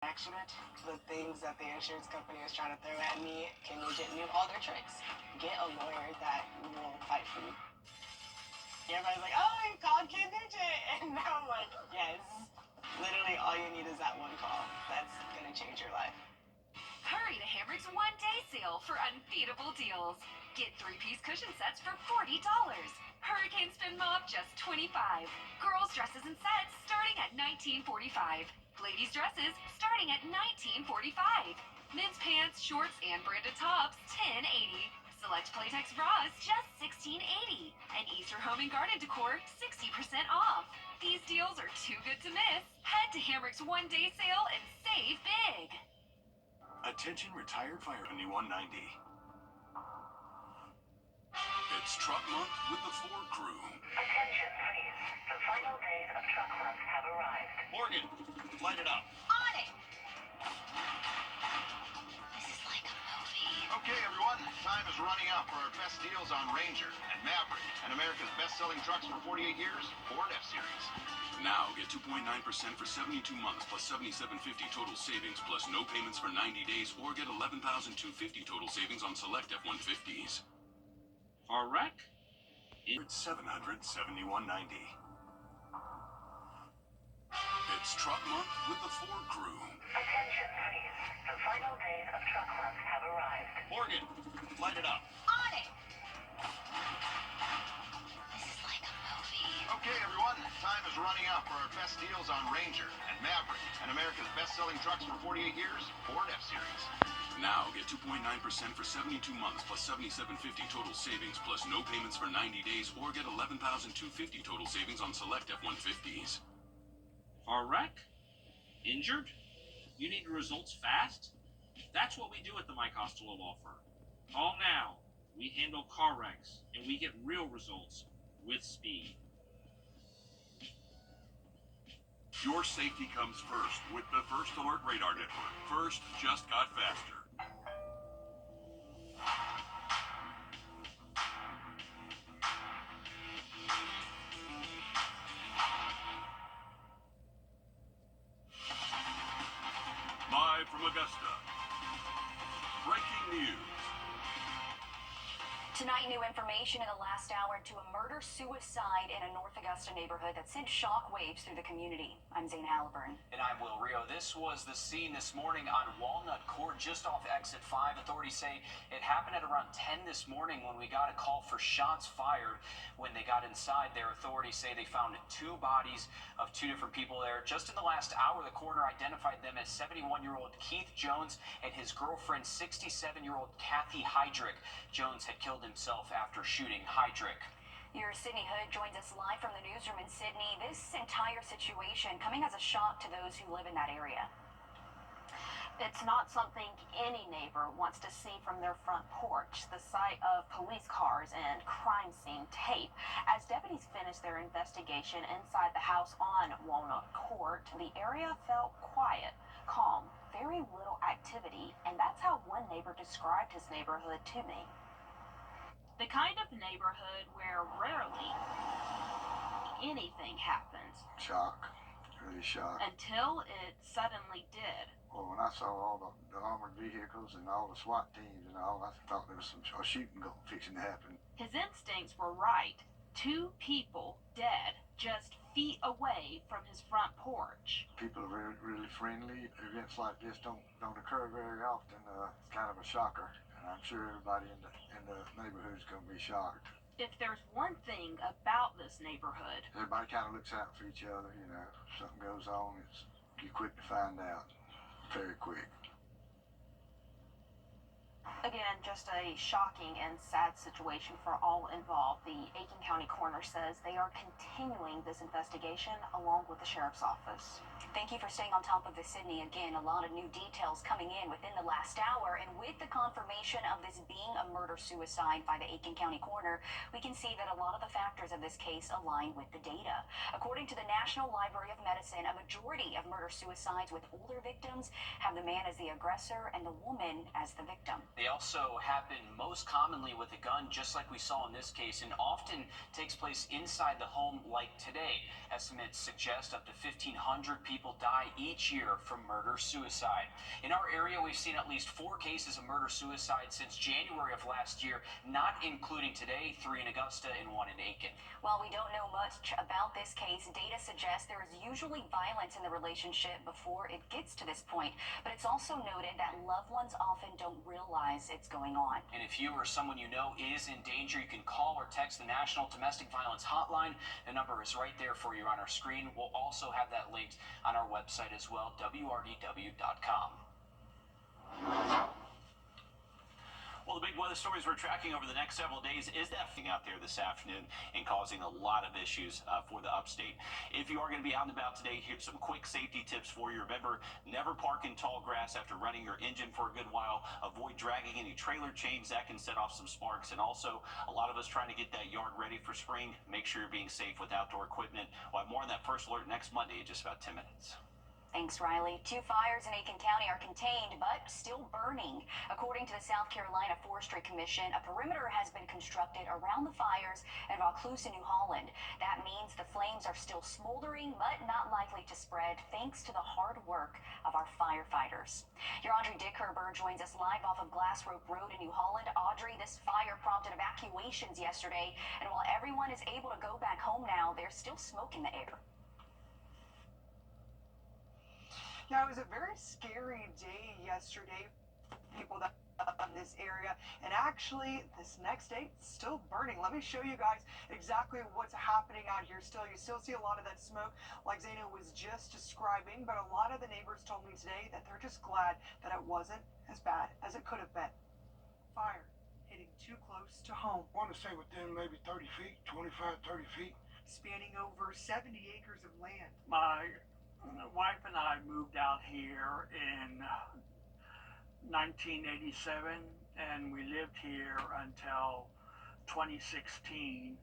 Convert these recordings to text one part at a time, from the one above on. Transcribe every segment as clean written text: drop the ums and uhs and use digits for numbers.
Accident. The things that the insurance company is trying to throw at me, Ken Nugent knew all their tricks. Get a lawyer that will fight for you. Everybody's like, oh, you called Ken Nugent. And now I'm like, yes. Literally all you need is that one call. That's going to change your life. Hurry to Hamrick's one-day sale for unbeatable deals. Get 3-piece cushion sets for $40. Hurricane spin mop just $25. Girls' dresses and sets starting at $19.45. Ladies' dresses starting at $19.45. Men's pants, shorts, and branded tops $10.80. Select Playtex bras just $16.80. And Easter home and garden decor 60% off. These deals are too good to miss. Head to Hamrick's one-day sale and save big. Attention retired fire 7190. It's truck month with the Ford crew. Attention, please. The final days of truck month have arrived. Morgan, light it up. On it! This is like a movie. Okay, everyone, time is running out for our best deals on Ranger and Maverick and America's best-selling trucks for 48 years, Ford F-Series. Now get 2.9% for 72 months plus $7,750 total savings plus no payments for 90 days or get $11,250 total savings on select F-150s. Our wreck? It's $771.90. It's truck month with the Ford crew. Attention, please. The final days of truck month have arrived. Morgan, light it up. On it! This is like a movie. Okay, everyone, time is running out for our best deals on Ranger and Maverick and America's best-selling trucks for 48 years, Ford F-Series. Now get 2.9% for 72 months plus $7,750 total savings plus no payments for 90 days or get $11,250 total savings on select F-150s. Our wreck? Injured? You need results fast? That's what we do at the Mike Costello Law Firm. Call now. We handle car wrecks, and we get real results with speed. Your safety comes first with the First Alert Radar Network. First just got faster. Live from Augusta. Breaking news. Tonight, new information in the last hour into a murder-suicide in a North Augusta neighborhood that sent shockwaves through the community. I'm Zane Halliburton. And I'm Will Rio. This was the scene this morning on Walnut Court, just off exit 5. Authorities say it happened at around 10 this morning when we got a call for shots fired. When they got inside there, authorities say they found 2 bodies of 2 different people there. Just in the last hour, the coroner identified them as 71-year-old Keith Jones and his girlfriend, 67-year-old Kathy Heydrich. Jones had killed himself after shooting Heydrich. Your Sydney Hood joins us live from the newsroom in Sydney. This entire situation coming as a shock to those who live in that area. It's not something any neighbor wants to see from their front porch, the sight of police cars and crime scene tape. As deputies finished their investigation inside the house on Walnut Court, the area felt quiet, calm, very little activity, and that's how one neighbor described his neighborhood to me. The kind of neighborhood where rarely anything happens. Shock, really shocked. Until it suddenly did. Well, when I saw all the armored vehicles and all the SWAT teams and all, I thought there was a shooting fixing to happen. His instincts were right. 2 people dead just feet away from his front porch. People are really, really friendly. Events like this don't occur very often. It's kind of a shocker, and I'm sure everybody in the neighborhood is going to be shocked. If there's one thing about this neighborhood, everybody kind of looks out for each other. You know, if something goes on, you're quick to find out. Very quick. Again, just a shocking and sad situation for all involved. The Aiken County Coroner says they are continuing this investigation along with the Sheriff's Office. Thank you for staying on top of this, Sydney. Again, a lot of new details coming in within the last hour, and with the confirmation of this being a murder-suicide by the Aiken County Coroner, we can see that a lot of the factors of this case align with the data. According to the National Library of Medicine, a majority of murder-suicides with older victims have the man as the aggressor and the woman as the victim. The also happen most commonly with a gun, just like we saw in this case, and often takes place inside the home like today. Estimates suggest up to 1,500 people die each year from murder-suicide. In our area, we've seen at least 4 cases of murder-suicide since January of last year, not including today, 3 in Augusta and 1 in Aiken. While we don't know much about this case, data suggests there is usually violence in the relationship before it gets to this point. But it's also noted that loved ones often don't realize it's going on. And if you or someone you know is in danger, you can call or text the National Domestic Violence Hotline. The number is right there for you on our screen. We'll also have that linked on our website as well, wrdw.com. Well, the big weather stories we're tracking over the next several days is that thing out there this afternoon and causing a lot of issues for the upstate. If you are going to be out and about today, here's some quick safety tips for you. Remember, never park in tall grass after running your engine for a good while. Avoid dragging any trailer chains. That can set off some sparks. And also, a lot of us trying to get that yard ready for spring. Make sure you're being safe with outdoor equipment. We'll have more on that first alert next Monday in just about 10 minutes. Thanks, Riley. 2 fires in Aiken County are contained, but still burning. According to the South Carolina Forestry Commission, a perimeter has been constructed around the fires in Vaucluse and New Holland. That means the flames are still smoldering, but not likely to spread, thanks to the hard work of our firefighters. Your Audrey Dickerber joins us live off of Glassrope Road in New Holland. Audrey, this fire prompted evacuations yesterday, and while everyone is able to go back home now, there's still smoke in the air. Yeah, it was a very scary day yesterday for people that in this area, and actually this next day it's still burning. Let me show you guys exactly what's happening out here. You still see a lot of that smoke like Zaina was just describing, but a lot of the neighbors told me today that they're just glad that it wasn't as bad as it could have been. Fire hitting too close to home. I want to say within maybe 30 feet, 25, 30 feet. Spanning over 70 acres of land. My wife and I moved out here in 1987, and we lived here until 2016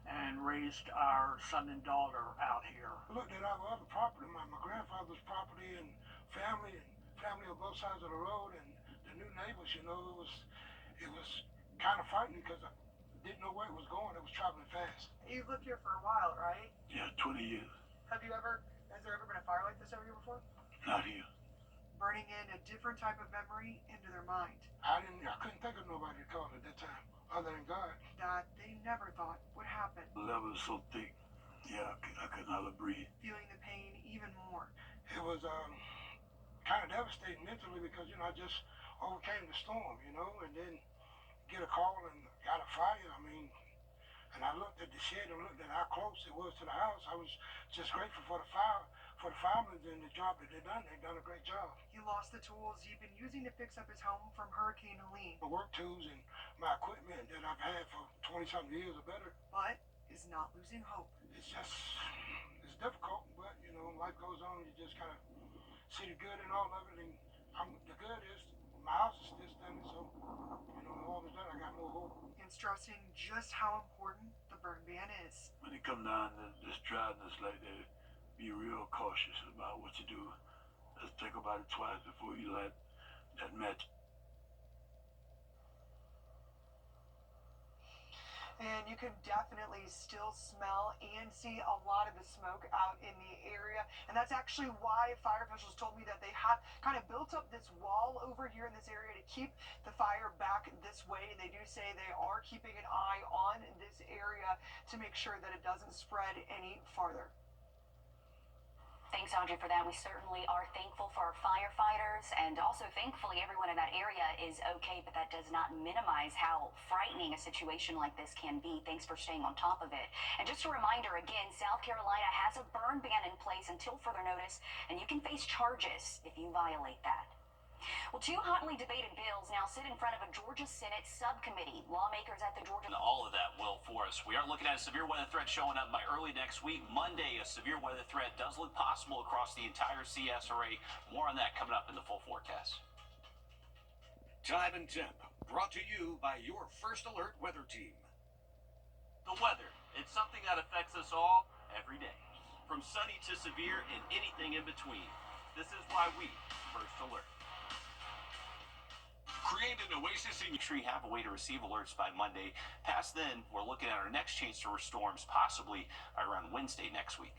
and raised our son and daughter out here. I looked at our other property, my grandfather's property and family on both sides of the road, and the new neighbors, you know, it was kind of frightening because I didn't know where it was going. It was traveling fast. You've lived here for a while, right? Yeah, 20 years. Has there ever been a fire like this over here before? Not here. Burning in a different type of memory into their mind. I couldn't think of nobody to call at that time, other than God. That they never thought would happen. The level is so thick, yeah, I could hardly breathe. Feeling the pain even more. It was kind of devastating mentally because, you know, I just overcame the storm, you know, and then get a call and got a fire. I mean, and I looked at the shed and looked at how close it was to the house. I was just grateful for the firemen and the job that they've done. They've done a great job. He lost the tools he'd been using to fix up his home from Hurricane Helene. My work tools and my equipment that I've had for 20-something years or better. But is not losing hope. It's it's difficult, but, you know, life goes on. You just kind of see the good in all of it. And the good is my house is still standing, so, you know, all of a sudden I got more hope. And stressing just how important the burn ban is. When it come down to this dryness like that, be real cautious about what you do. Let's think about it twice before you light that match. And you can definitely still smell and see a lot of the smoke out in the area. And that's actually why fire officials told me that they have kind of built up this wall over here in this area to keep the fire back this way. And they do say they are keeping an eye on this area to make sure that it doesn't spread any farther. Thanks, Audrey, for that. We certainly are thankful for our firefighters, and also thankfully everyone in that area is okay, but that does not minimize how frightening a situation like this can be. Thanks for staying on top of it. And just a reminder, again, South Carolina has a burn ban in place until further notice, and you can face charges if you violate that. Well, 2 hotly debated bills now sit in front of a Georgia Senate subcommittee. Lawmakers at the Georgia... And all of that will for us. We are looking at a severe weather threat showing up by early next week. Monday, a severe weather threat does look possible across the entire CSRA. More on that coming up in the full forecast. Time and temp, brought to you by your First Alert weather team. The weather, it's something that affects us all every day. From sunny to severe and anything in between. This is why we First Alert. Create an Oasis in Make sure you have a way to receive alerts by Monday. Past then, we're looking at our next chance for storms possibly around Wednesday next week.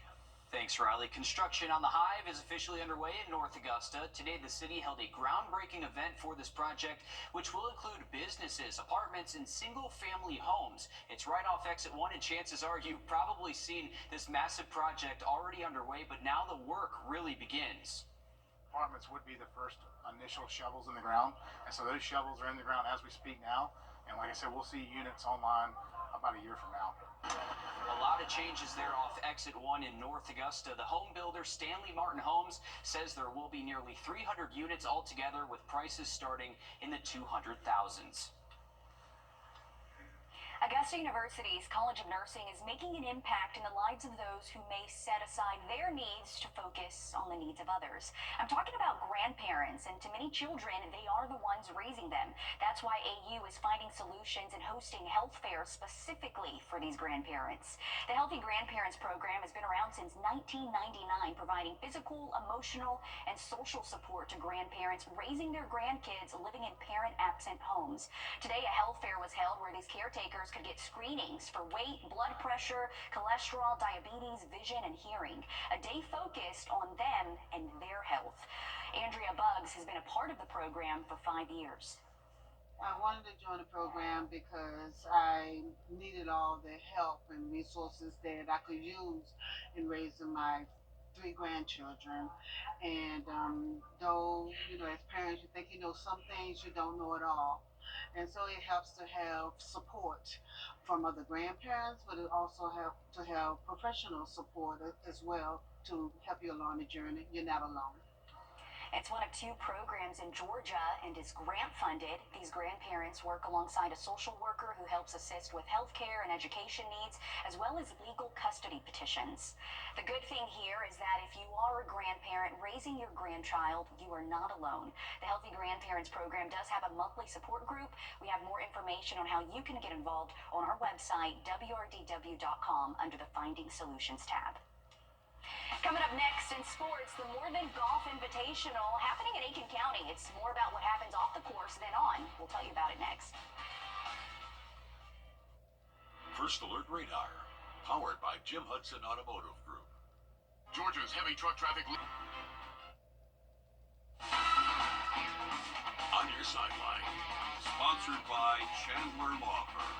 Thanks, Riley. Construction on the Hive is officially underway in North Augusta. Today, the city held a groundbreaking event for this project, which will include businesses, apartments, and single-family homes. It's right off Exit 1, and chances are you've probably seen this massive project already underway, but now the work really begins. Apartments would be the first initial shovels in the ground, and so those shovels are in the ground as we speak now. And like I said, we'll see units online about a year from now. A lot of changes there off Exit 1 in North Augusta. The home builder Stanley Martin Homes says there will be nearly 300 units altogether, with prices starting in the 200,000s. Augusta University's College of Nursing is making an impact in the lives of those who may set aside their needs to focus on the needs of others. I'm talking about grandparents, and to many children, they are the ones raising them. That's why AU is finding solutions and hosting health fairs specifically for these grandparents. The Healthy Grandparents program has been around since 1999, providing physical, emotional, and social support to grandparents raising their grandkids living in parent-absent homes. Today, a health fair was held where these caretakers could get screenings for weight, blood pressure, cholesterol, diabetes, vision, and hearing. A day focused on them and their health. Andrea Buggs has been a part of the program for 5 years. I wanted to join the program because I needed all the help and resources that I could use in raising my 3 grandchildren. And though, as parents, you think you know some things, you don't know it all. And so it helps to have support from other grandparents, but it also helps to have professional support as well to help you along the journey. You're not alone. It's one of 2 programs in Georgia and is grant funded. These grandparents work alongside a social worker who helps assist with healthcare and education needs, as well as legal custody petitions. The good thing here is that if you are a grandparent raising your grandchild, you are not alone. The Healthy Grandparents program does have a monthly support group. We have more information on how you can get involved on our website, wrdw.com, under the Finding Solutions tab. Coming up next in sports, the More Than Golf Invitational happening in Aiken County. It's more about what happens off the course than on. We'll tell you about it next. First Alert Radar, powered by Jim Hudson Automotive Group. Georgia's heavy truck traffic. On your sideline, sponsored by Chandler Law Firm.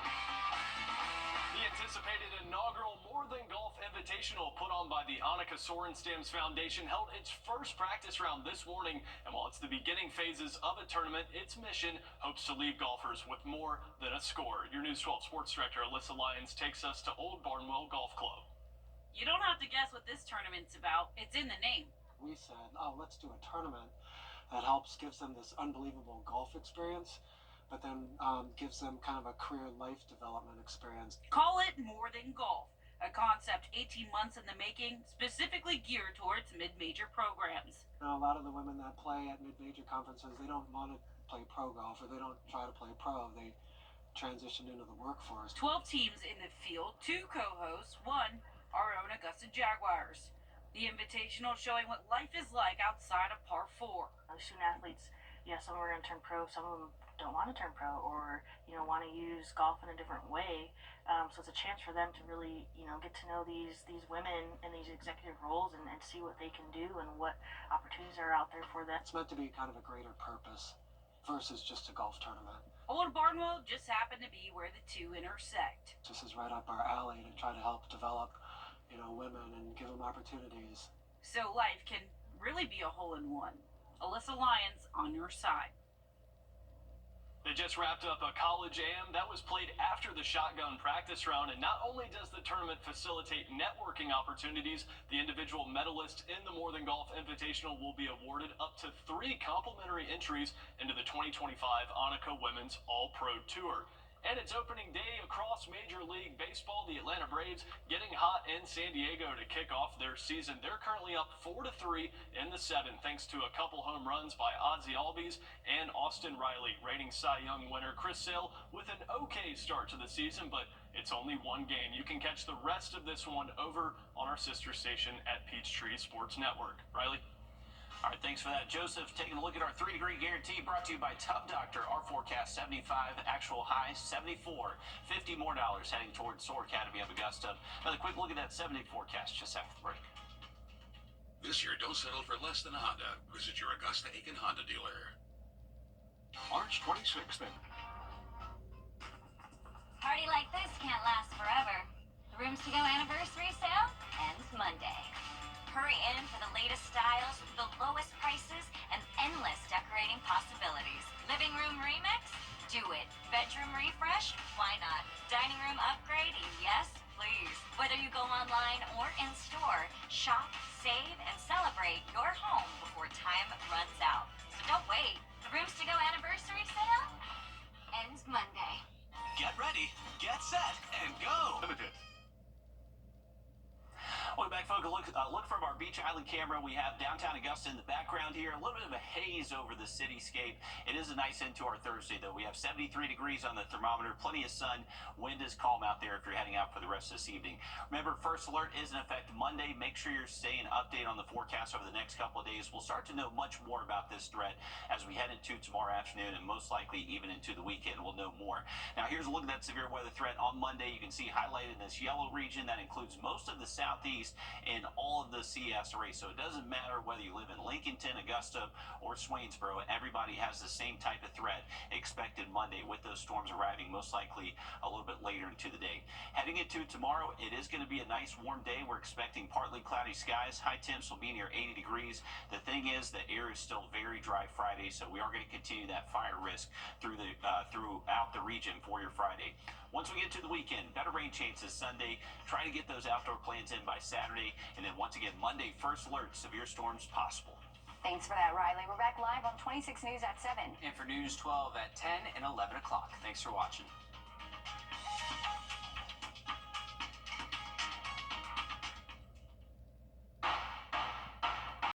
The anticipated inaugural More Than Golf Invitational put on by the Annika Sorenstams Foundation held its first practice round this morning, and while it's the beginning phases of a tournament, its mission hopes to leave golfers with more than a score. Your News 12 Sports Director Alyssa Lyons takes us to Old Barnwell Golf Club. You don't have to guess what this tournament's about. It's in the name. We said, let's do a tournament that gives them this unbelievable golf experience, but then gives them kind of a career life development experience. Call it More Than Golf, a concept 18 months in the making, specifically geared towards mid-major programs. Now, a lot of the women that play at mid-major conferences, they don't want to play pro golf, or they don't try to play pro. They transition into the workforce. 12 teams in the field, 2 co-hosts, 1 our own Augusta Jaguars. The Invitational showing what life is like outside of par 4. Student athletes, some are going to turn pro, some of them don't want to turn pro, or want to use golf in a different way. So it's a chance for them to really get to know these women in these executive roles and see what they can do and what opportunities are out there for them. It's meant to be kind of a greater purpose versus just a golf tournament. Old Barnwell just happened to be where the 2 intersect. This is right up our alley to try to help develop women and give them opportunities. So life can really be a hole-in-one. Alyssa Lyons on your side. They just wrapped up a college AM that was played after the shotgun practice round, and not only does the tournament facilitate networking opportunities, the individual medalists in the More Than Golf Invitational will be awarded up to 3 complimentary entries into the 2025 Annika Women's All-Pro Tour. And it's opening day across Major League Baseball. The Atlanta Braves getting hot in San Diego to kick off their season. They're currently up 4-3 in the 7th, thanks to a couple home runs by Ozzie Albies and Austin Riley. Reigning Cy Young winner Chris Sale with an okay start to the season, but it's only 1 game. You can catch the rest of this one over on our sister station at Peachtree Sports Network. Riley? All right, thanks for that, Joseph. Taking a look at our 3-degree guarantee brought to you by Tub Doctor. Our forecast 75, actual high 74. $50 more heading towards SOAR Academy of Augusta. Another quick look at that 7-day forecast just after the break. This year, don't settle for less than a Honda. Visit your Augusta-Aiken Honda dealer. March 26th, then. Party like this can't last forever. The Rooms to Go anniversary sale ends Monday. Hurry in for the latest styles, the lowest prices, and endless decorating possibilities. Living room remix? Do it. Bedroom refresh? Why not? Dining room upgrade? Yes, please. Whether you go online or in store, shop, save, and celebrate your home before time runs out. So don't wait. The Rooms to Go anniversary sale ends Monday. Get ready, get set, and go! Limited. Welcome back, folks. Look from our Beach Island camera. We have downtown Augusta in the background here. A little bit of a haze over the cityscape. It is a nice end to our Thursday, though. We have 73 degrees on the thermometer, plenty of sun. Wind is calm out there if you're heading out for the rest of this evening. Remember, first alert is in effect Monday. Make sure you're staying updated on the forecast over the next couple of days. We'll start to know much more about this threat as we head into tomorrow afternoon and most likely even into the weekend. We'll know more. Now, here's a look at that severe weather threat on Monday. You can see highlighted in this yellow region. That includes most of the southeast and all of the CS arrays. So it doesn't matter whether you live in Lincolnton, Augusta, or Swainsboro. Everybody has the same type of threat expected Monday with those storms arriving most likely a little bit later into the day. Heading into tomorrow, it is going to be a nice warm day. We're expecting partly cloudy skies. High temps will be near 80 degrees. The thing is, the air is still very dry Friday, so we are going to continue that fire risk throughout the region for your Friday. Once we get to the weekend, better rain chances Sunday. Try to get those outdoor plans in by Saturday. And then once again, Monday, first alert, severe storms possible. Thanks for that, Riley. We're back live on 26 News at 7. And for News 12 at 10 and 11 o'clock. Thanks for watching.